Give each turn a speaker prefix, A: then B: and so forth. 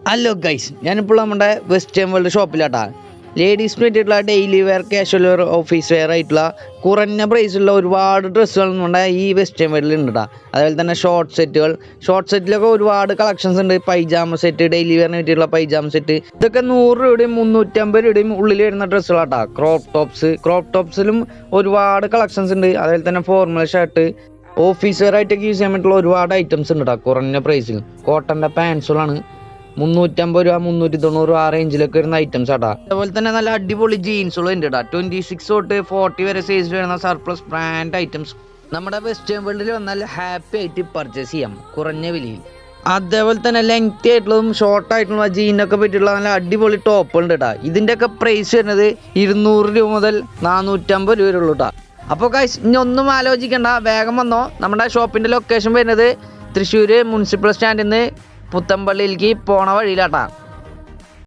A: Hello guys, ഞാനിപ്പോൾ നമ്മുടെ western world ഷോപ്പിലാട്ടാ. ലേഡീസിന് പറ്റിയിട്ടുള്ള daily wear, casual wear, office wear ആയിട്ടുള്ള കുറഞ്ഞ പ്രൈസുള്ള ഒരുപാട് ഡ്രസ്സുകൾ നമ്മുടെ ഈ വെസ്റ്റേൺ വേൾഡിൽ ഉണ്ട് കേട്ടോ. അതുപോലെ തന്നെ ഷോർട്ട് സെറ്റിലൊക്കെ ഒരുപാട് കളക്ഷൻസ് ഉണ്ട്. പൈജാമ സെറ്റ്, ഡെയിലി വെയറിന് പറ്റിയിട്ടുള്ള പൈജാമ സെറ്റ്, ഇതൊക്കെ 100 രൂപയുടെയും 350 രൂപയുടെയും ഉള്ളിൽ വരുന്ന ഡ്രസ്സുകളാട്ടാ. ക്രോപ്പ് ടോപ്സിലും ഒരുപാട് കളക്ഷൻസ് ഉണ്ട്. അതുപോലെ തന്നെ ഫോർമൽ ഷർട്ട്, ഓഫീസ് വെയർ ആയിട്ടൊക്കെ യൂസ് ചെയ്യാൻ പറ്റുള്ള ഒരുപാട് ഐറ്റംസ് ഉണ്ട് കേട്ടോ കുറഞ്ഞ പ്രൈസിൽ. കോട്ടൻ്റെ പാൻസുകളാണ് 350 രൂപ, 390 രൂപ ആ റേഞ്ചിലൊക്കെ വരുന്ന ഐറ്റംസ് ആട്ടാ. അതുപോലെ തന്നെ നല്ല അടിപൊളി ജീൻസുകളും ഉണ്ട് കേട്ടോ. 26 തൊട്ട് 40 വരെ സൈസ് വരുന്ന സർപ്ലസ് ബ്രാൻഡ് ഐറ്റംസ് നമ്മുടെ വെസ്റ്റേൺ വേൾഡിൽ വന്നാൽ ഹാപ്പി ആയിട്ട് പർച്ചേസ് ചെയ്യാം കുറഞ്ഞ വിലയിൽ. അതേപോലെ തന്നെ ലെങ്തി ആയിട്ടുള്ളതും ഷോർട്ട് ആയിട്ടുള്ള ജീനൊക്കെ പറ്റിയിട്ടുള്ള നല്ല അടിപൊളി ടോപ്പുകളുണ്ട് കേട്ടോ. ഇതിൻ്റെയൊക്കെ പ്രൈസ് വരുന്നത് 200 രൂപ മുതൽ 450 രൂപ വരെ ഉള്ളൂ കേട്ടോ. അപ്പോൾ ഗൈസ്, ഇനി ഒന്നും ആലോചിക്കണ്ട, വേഗം വന്നോ. നമ്മുടെ ഷോപ്പിൻ്റെ ലൊക്കേഷൻ വരുന്നത് തൃശ്ശൂർ മുനിസിപ്പൽ സ്റ്റാൻഡിൽ നിന്ന് പുത്തമ്പള്ളിയിലേക്ക് പോണ വഴിയിലാട്ടാ.